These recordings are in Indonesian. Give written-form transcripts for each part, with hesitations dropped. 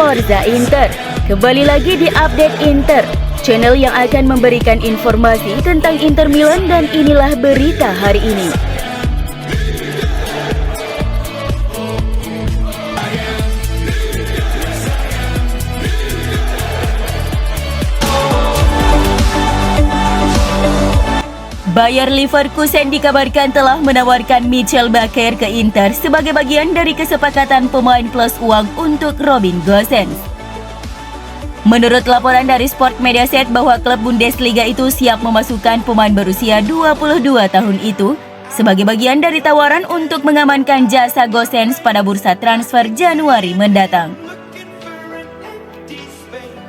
Forza Inter. Kembali lagi di Update Inter, channel yang akan memberikan informasi tentang Inter Milan, dan inilah berita hari ini. Bayer Leverkusen dikabarkan telah menawarkan Michel Bakker ke Inter sebagai bagian dari kesepakatan pemain plus uang untuk Robin Gosens. Menurut laporan dari Sport Mediaset bahwa klub Bundesliga itu siap memasukkan pemain berusia 22 tahun itu sebagai bagian dari tawaran untuk mengamankan jasa Gosens pada bursa transfer Januari mendatang.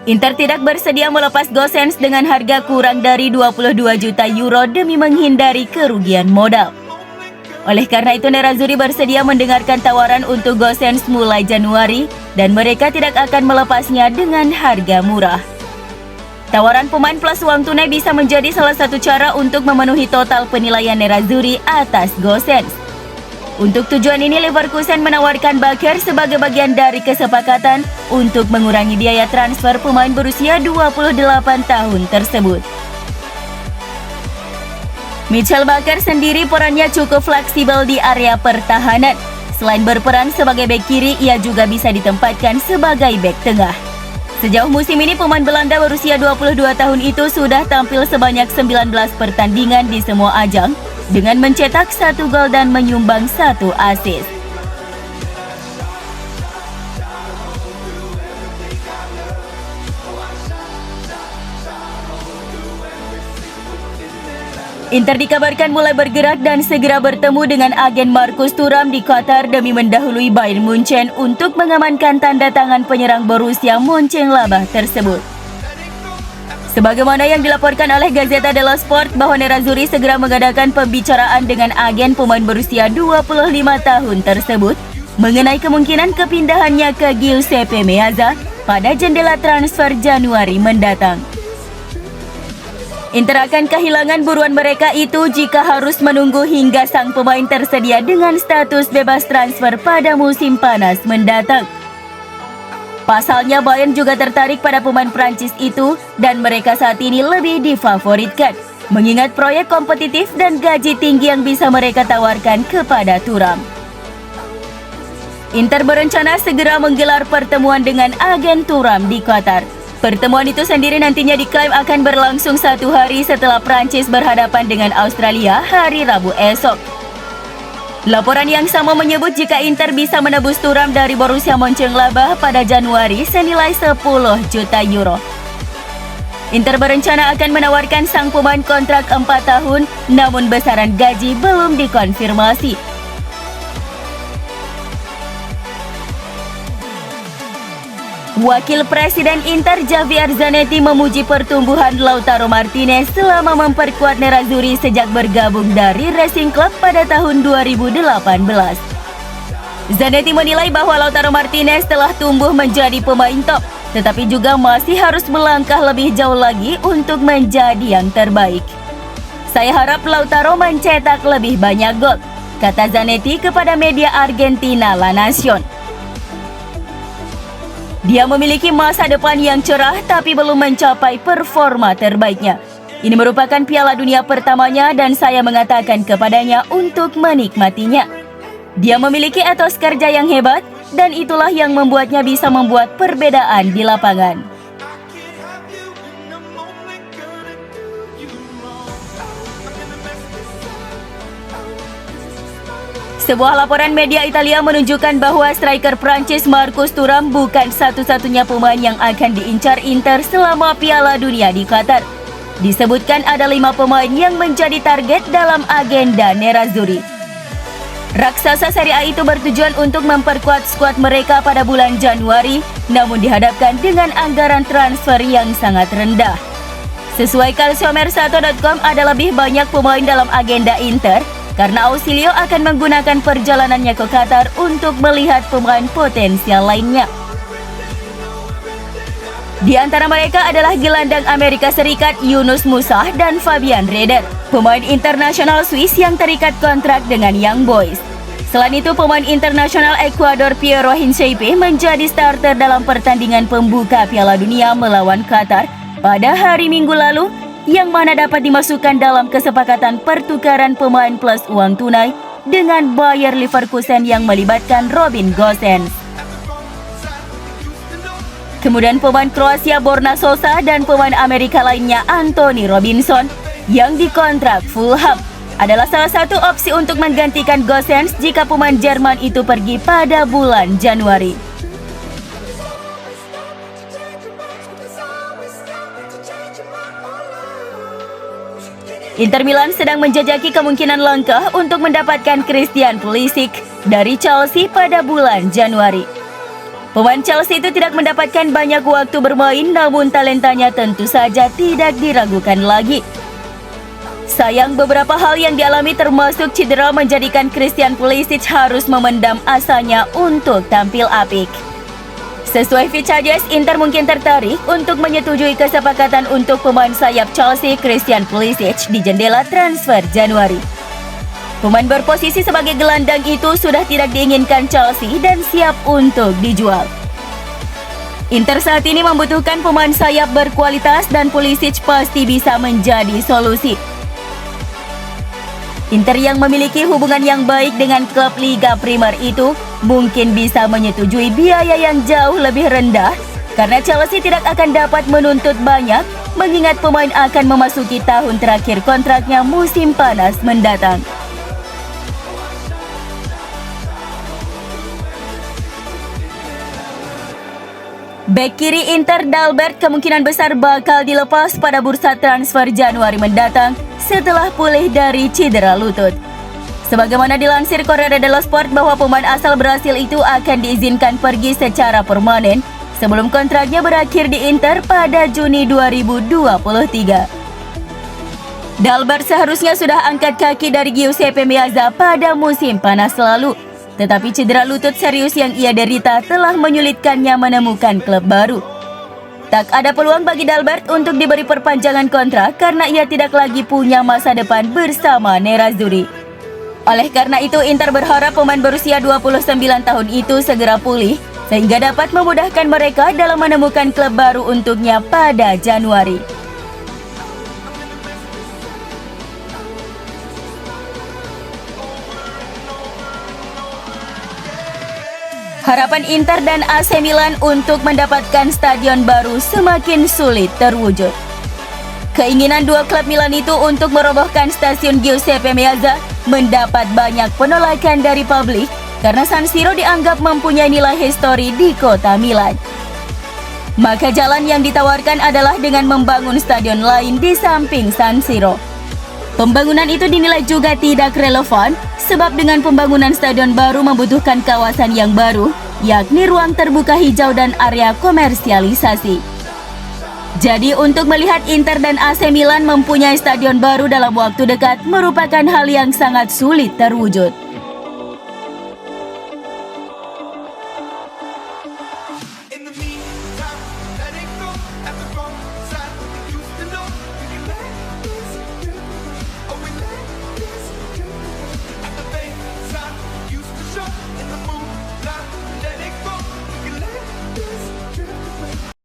Inter tidak bersedia melepas Gosens dengan harga kurang dari 22 juta euro demi menghindari kerugian modal. Oleh karena itu, Nerazzurri bersedia mendengarkan tawaran untuk Gosens mulai Januari dan mereka tidak akan melepasnya dengan harga murah. Tawaran pemain plus uang tunai bisa menjadi salah satu cara untuk memenuhi total penilaian Nerazzurri atas Gosens. Untuk tujuan ini, Leverkusen menawarkan Bakker sebagai bagian dari kesepakatan untuk mengurangi biaya transfer pemain berusia 28 tahun tersebut. Michel Bakker sendiri perannya cukup fleksibel di area pertahanan. Selain berperan sebagai bek kiri, ia juga bisa ditempatkan sebagai bek tengah. Sejauh musim ini, pemain Belanda berusia 22 tahun itu sudah tampil sebanyak 19 pertandingan di semua ajang, dengan mencetak 1 gol dan menyumbang 1 assist. Inter dikabarkan mulai bergerak dan segera bertemu dengan agen Marcus Thuram di Qatar demi mendahului Bayern Munchen untuk mengamankan tanda tangan penyerang Borussia Mönchengladbach tersebut. Sebagaimana yang dilaporkan oleh Gazzetta dello Sport bahwa Nerazzurri segera mengadakan pembicaraan dengan agen pemain berusia 25 tahun tersebut mengenai kemungkinan kepindahannya ke Giuseppe Meazza pada jendela transfer Januari mendatang. Inter akan kehilangan buruan mereka itu jika harus menunggu hingga sang pemain tersedia dengan status bebas transfer pada musim panas mendatang. Pasalnya, Bayern juga tertarik pada pemain Prancis itu dan mereka saat ini lebih difavoritkan, mengingat proyek kompetitif dan gaji tinggi yang bisa mereka tawarkan kepada Thuram. Inter berencana segera menggelar pertemuan dengan agen Thuram di Qatar. Pertemuan itu sendiri nantinya diklaim akan berlangsung 1 hari setelah Prancis berhadapan dengan Australia hari Rabu esok. Laporan yang sama menyebut jika Inter bisa menebus Thuram dari Borussia Mönchengladbach pada Januari senilai 10 juta euro. Inter berencana akan menawarkan sang pemain kontrak 4 tahun, namun besaran gaji belum dikonfirmasi. Wakil Presiden Inter Javier Zanetti memuji pertumbuhan Lautaro Martinez selama memperkuat Nerazzurri sejak bergabung dari Racing Club pada tahun 2018. Zanetti menilai bahwa Lautaro Martinez telah tumbuh menjadi pemain top, tetapi juga masih harus melangkah lebih jauh lagi untuk menjadi yang terbaik. Saya harap Lautaro mencetak lebih banyak gol, kata Zanetti kepada media Argentina La Nación. Dia memiliki masa depan yang cerah tapi belum mencapai performa terbaiknya. Ini merupakan Piala Dunia pertamanya dan saya mengatakan kepadanya untuk menikmatinya. Dia memiliki etos kerja yang hebat dan itulah yang membuatnya bisa membuat perbedaan di lapangan. Sebuah laporan media Italia menunjukkan bahwa striker Prancis Marcus Thuram bukan satu-satunya pemain yang akan diincar Inter selama Piala Dunia di Qatar. Disebutkan ada 5 pemain yang menjadi target dalam agenda Nerazzurri. Raksasa Serie A itu bertujuan untuk memperkuat skuad mereka pada bulan Januari, namun dihadapkan dengan anggaran transfer yang sangat rendah. Sesuai Calciomercato.com, ada lebih banyak pemain dalam agenda Inter karena Ausilio akan menggunakan perjalanannya ke Qatar untuk melihat pemain potensial lainnya. Di antara mereka adalah gelandang Amerika Serikat Yunus Musah dan Fabian Reder, pemain internasional Swiss yang terikat kontrak dengan Young Boys. Selain itu, pemain internasional Ekuador Piero Hincapié menjadi starter dalam pertandingan pembuka Piala Dunia melawan Qatar pada hari Minggu lalu, yang mana dapat dimasukkan dalam kesepakatan pertukaran pemain plus uang tunai dengan Bayer Leverkusen yang melibatkan Robin Gosens. Kemudian pemain Kroasia Borna Sosa dan pemain Amerika lainnya Anthony Robinson yang dikontrak Fulham adalah salah satu opsi untuk menggantikan Gosens jika pemain Jerman itu pergi pada bulan Januari. Inter Milan sedang menjajaki kemungkinan langkah untuk mendapatkan Christian Pulisic dari Chelsea pada bulan Januari. Pemain Chelsea itu tidak mendapatkan banyak waktu bermain, namun talentanya tentu saja tidak diragukan lagi. Sayang, beberapa hal yang dialami termasuk cedera menjadikan Christian Pulisic harus memendam asanya untuk tampil apik. Sesuai Fichajes, Inter mungkin tertarik untuk menyetujui kesepakatan untuk pemain sayap Chelsea Christian Pulisic di jendela transfer Januari. Pemain berposisi sebagai gelandang itu sudah tidak diinginkan Chelsea dan siap untuk dijual. Inter saat ini membutuhkan pemain sayap berkualitas dan Pulisic pasti bisa menjadi solusi. Inter yang memiliki hubungan yang baik dengan klub Liga Primer itu mungkin bisa menyetujui biaya yang jauh lebih rendah karena Chelsea tidak akan dapat menuntut banyak mengingat pemain akan memasuki tahun terakhir kontraknya musim panas mendatang. Bek kiri Inter Dalbert kemungkinan besar bakal dilepas pada bursa transfer Januari mendatang setelah pulih dari cedera lutut. Sebagaimana dilansir Corriere dello Sport bahwa pemain asal Brasil itu akan diizinkan pergi secara permanen sebelum kontraknya berakhir di Inter pada Juni 2023. Dalbert seharusnya sudah angkat kaki dari Giuseppe Meazza pada musim panas lalu. Tetapi cedera lutut serius yang ia derita telah menyulitkannya menemukan klub baru. Tak ada peluang bagi Dalbert untuk diberi perpanjangan kontrak karena ia tidak lagi punya masa depan bersama Nerazzurri. Oleh karena itu, Inter berharap pemain berusia 29 tahun itu segera pulih sehingga dapat memudahkan mereka dalam menemukan klub baru untuknya pada Januari. Harapan Inter dan AC Milan untuk mendapatkan stadion baru semakin sulit terwujud. Keinginan dua klub Milan itu untuk merobohkan stasiun Giuseppe Meazza mendapat banyak penolakan dari publik karena San Siro dianggap mempunyai nilai histori di kota Milan. Maka jalan yang ditawarkan adalah dengan membangun stadion lain di samping San Siro. Pembangunan itu dinilai juga tidak relevan sebab dengan pembangunan stadion baru membutuhkan kawasan yang baru, yakni ruang terbuka hijau dan area komersialisasi. Jadi untuk melihat Inter dan AC Milan mempunyai stadion baru dalam waktu dekat merupakan hal yang sangat sulit terwujud.